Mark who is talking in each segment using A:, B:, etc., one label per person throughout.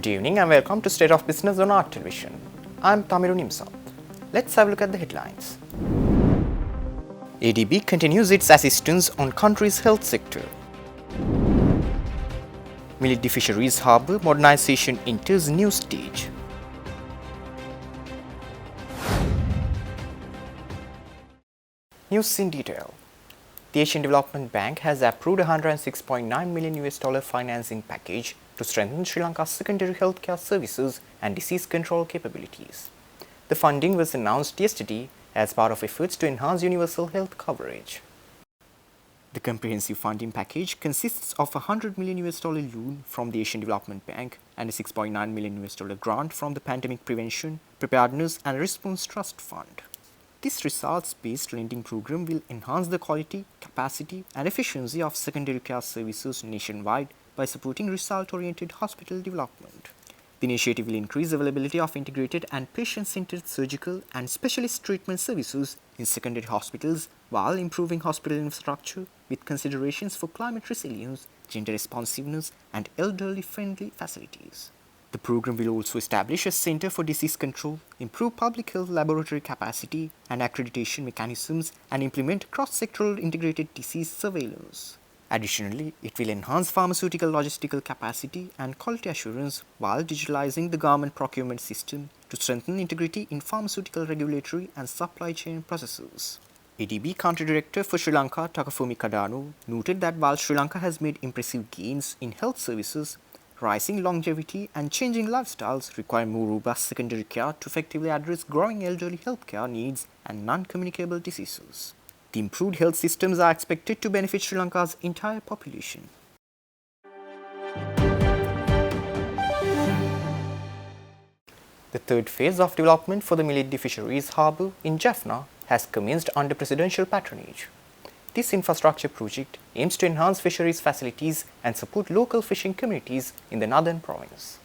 A: Good evening and welcome to State of Business on Art Television. I'm Tamiru Nimsat. Let's have a look at the headlines. ADB continues its assistance on country's health sector. Military Fisheries Harbour modernization enters new stage. News in detail. The Asian Development Bank has approved a $106.9 million financing package to strengthen Sri Lanka's secondary healthcare services and disease control capabilities. The funding was announced yesterday as part of efforts to enhance universal health coverage. The comprehensive funding package consists of a $100 million loan from the Asian Development Bank and a $6.9 million grant from the Pandemic Prevention, Preparedness and Response Trust Fund. This results-based lending program will enhance the quality, capacity and efficiency of secondary care services nationwide by supporting result-oriented hospital development. The initiative will increase availability of integrated and patient-centered surgical and specialist treatment services in secondary hospitals while improving hospital infrastructure with considerations for climate resilience, gender responsiveness and elderly-friendly facilities. The program will also establish a Center for Disease Control, improve public health laboratory capacity and accreditation mechanisms, and implement cross-sectoral integrated disease surveillance. Additionally, it will enhance pharmaceutical logistical capacity and quality assurance while digitalizing the government procurement system to strengthen integrity in pharmaceutical regulatory and supply chain processes. ADB Country Director for Sri Lanka, Takafumi Kadano, noted that while Sri Lanka has made impressive gains in health services, rising longevity and changing lifestyles require more robust secondary care to effectively address growing elderly healthcare needs and non-communicable diseases. The improved health systems are expected to benefit Sri Lanka's entire population. The third phase of development for the Military Fisheries Harbour in Jaffna has commenced under presidential patronage. This infrastructure project aims to enhance fisheries facilities and support local fishing communities in the northern province.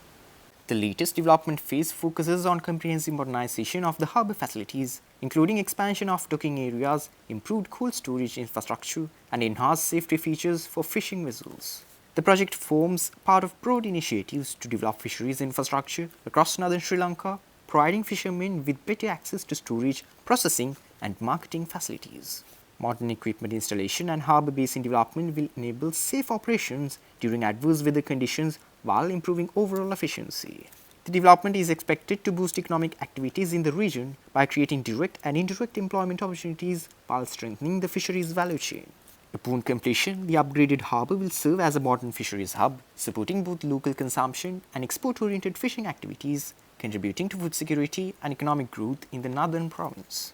A: The latest development phase focuses on comprehensive modernization of the harbour facilities, including expansion of docking areas, improved cold storage infrastructure, and enhanced safety features for fishing vessels. The project forms part of broad initiatives to develop fisheries infrastructure across northern Sri Lanka, providing fishermen with better access to storage, processing, and marketing facilities. Modern equipment installation and harbour basin development will enable safe operations during adverse weather conditions while improving overall efficiency. The development is expected to boost economic activities in the region by creating direct and indirect employment opportunities while strengthening the fisheries value chain. Upon completion, the upgraded harbour will serve as a modern fisheries hub, supporting both local consumption and export-oriented fishing activities, contributing to food security and economic growth in the northern province.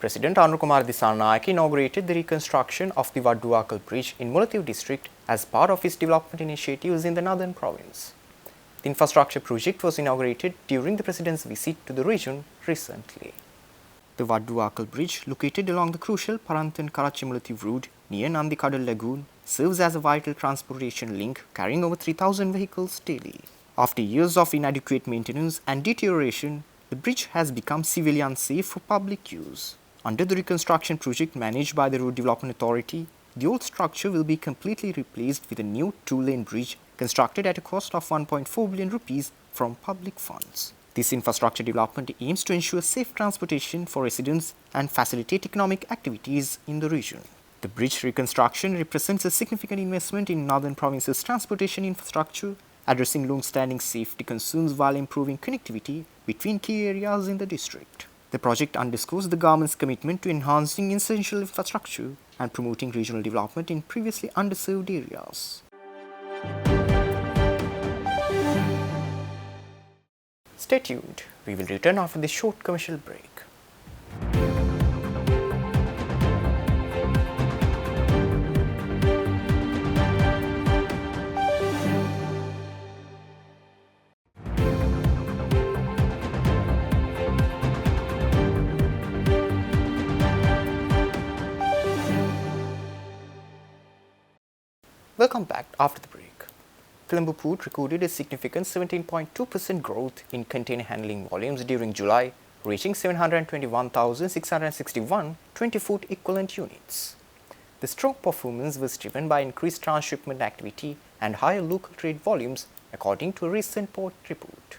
A: President Anukumar Dissanayake inaugurated the reconstruction of the Vadduwakal Bridge in Mullaitivu district as part of his development initiatives in the northern province. The infrastructure project was inaugurated during the president's visit to the region recently. The Vadduwakal Bridge, located along the crucial Paranthan-Karachi Mullaitivu road near Nandikadal Lagoon, serves as a vital transportation link carrying over 3,000 vehicles daily. After years of inadequate maintenance and deterioration, the bridge has become severely unsafe for public use. Under the reconstruction project managed by the Road Development Authority, the old structure will be completely replaced with a new two-lane bridge constructed at a cost of 1.4 billion rupees from public funds. This infrastructure development aims to ensure safe transportation for residents and facilitate economic activities in the region. The bridge reconstruction represents a significant investment in Northern Province's transportation infrastructure, addressing long-standing safety concerns while improving connectivity between key areas in the district. The project underscores the government's commitment to enhancing essential infrastructure and promoting regional development in previously underserved areas. Stay tuned. We will return after this short commercial break. Welcome back after the break. Colombo Port recorded a significant 17.2% growth in container handling volumes during July, reaching 721,661 20-foot equivalent units. The strong performance was driven by increased transshipment activity and higher local trade volumes, according to a recent port report.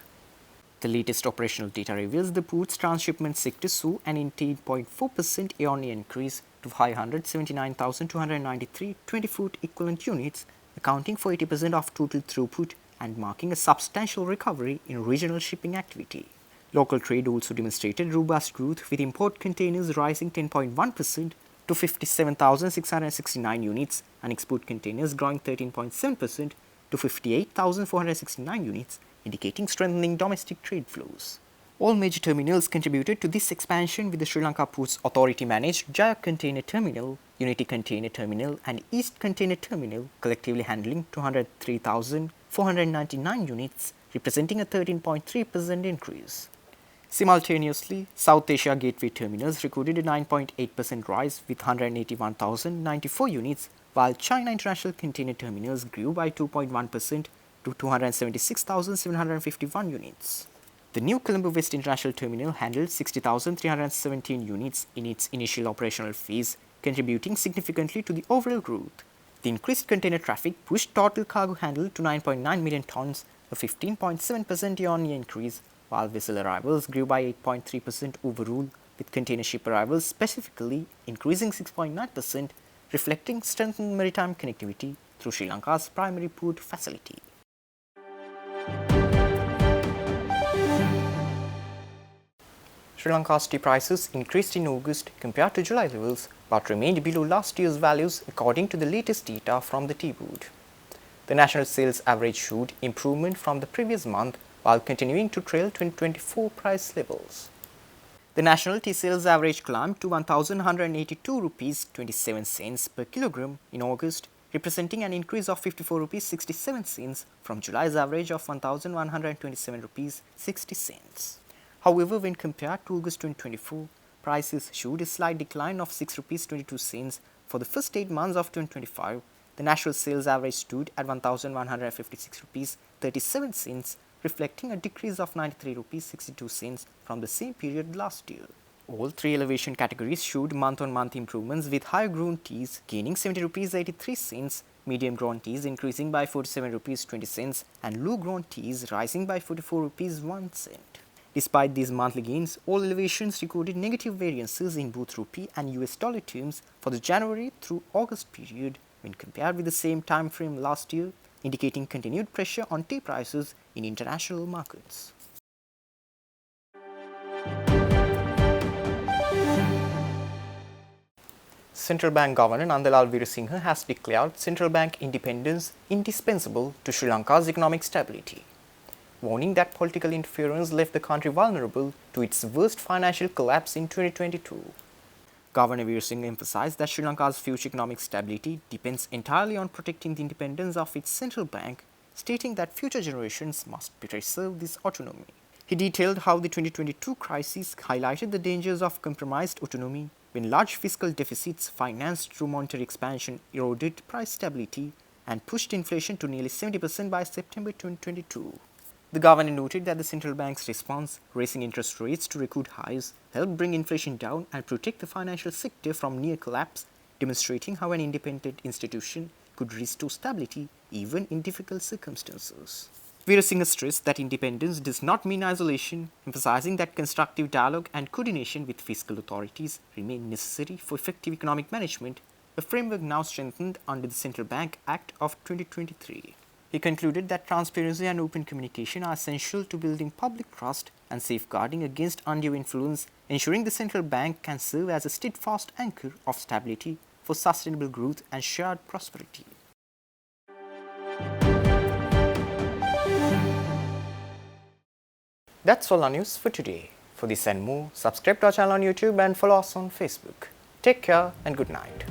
A: The latest operational data reveals the port's transshipment sector saw an 18.4% year-on-year increase to 579,293 20-foot equivalent units, accounting for 80% of total throughput and marking a substantial recovery in regional shipping activity. Local trade also demonstrated robust growth, with import containers rising 10.1% to 57,669 units and export containers growing 13.7% to 58,469 units, indicating strengthening domestic trade flows. All major terminals contributed to this expansion, with the Sri Lanka Ports Authority managed Jaya Container Terminal, Unity Container Terminal and East Container Terminal collectively handling 203,499 units, representing a 13.3% increase. Simultaneously, South Asia Gateway Terminals recorded a 9.8% rise with 181,094 units, while China International Container Terminals grew by 2.1% to 276,751 units. The new Colombo West International Terminal handled 60,317 units in its initial operational phase, contributing significantly to the overall growth. The increased container traffic pushed total cargo handled to 9.9 million tons, a 15.7% year-on-year increase, while vessel arrivals grew by 8.3% overall, with container ship arrivals specifically increasing 6.9%, reflecting strengthened maritime connectivity through Sri Lanka's primary port facility. Sri Lanka's tea prices increased in August compared to July levels, but remained below last year's values according to the latest data from the Tea Board. The national sales average showed improvement from the previous month, while continuing to trail 2024 price levels. The national tea sales average climbed to 1,182 rupees 27 cents per kilogram in August, representing an increase of 54 rupees 67 cents from July's average of 1,127 rupees 60 cents. However, when compared to August 2024, prices showed a slight decline of 6 rupees 22 cents. For the first 8 months of 2025, the national sales average stood at 1,156 rupees 37 cents, reflecting a decrease of 93 rupees 62 cents from the same period last year. All three elevation categories showed month-on-month improvements, with higher grown teas gaining 70 rupees 83 cents, medium grown teas increasing by 47 rupees 20 cents, and low grown teas rising by 44 rupees 1 cent. Despite these monthly gains, all elevations recorded negative variances in both rupee and US dollar terms for the January through August period when compared with the same time frame last year, indicating continued pressure on tea prices in international markets. Central Bank Governor Nandalal Veerasinghe has declared central bank independence indispensable to Sri Lanka's economic stability, warning that political interference left the country vulnerable to its worst financial collapse in 2022. Governor Veerasinghe emphasized that Sri Lanka's future economic stability depends entirely on protecting the independence of its central bank, stating that future generations must preserve this autonomy. He detailed how the 2022 crisis highlighted the dangers of compromised autonomy when large fiscal deficits financed through monetary expansion eroded price stability and pushed inflation to nearly 70% by September 2022. The governor noted that the central bank's response, raising interest rates to record highs, helped bring inflation down and protect the financial sector from near collapse, demonstrating how an independent institution could restore stability even in difficult circumstances. Veerasinghe stressed that independence does not mean isolation, emphasizing that constructive dialogue and coordination with fiscal authorities remain necessary for effective economic management, a framework now strengthened under the Central Bank Act of 2023. He concluded that transparency and open communication are essential to building public trust and safeguarding against undue influence, ensuring the central bank can serve as a steadfast anchor of stability for sustainable growth and shared prosperity. That's all our news for today. For this and more, subscribe to our channel on YouTube and follow us on Facebook. Take care and good night.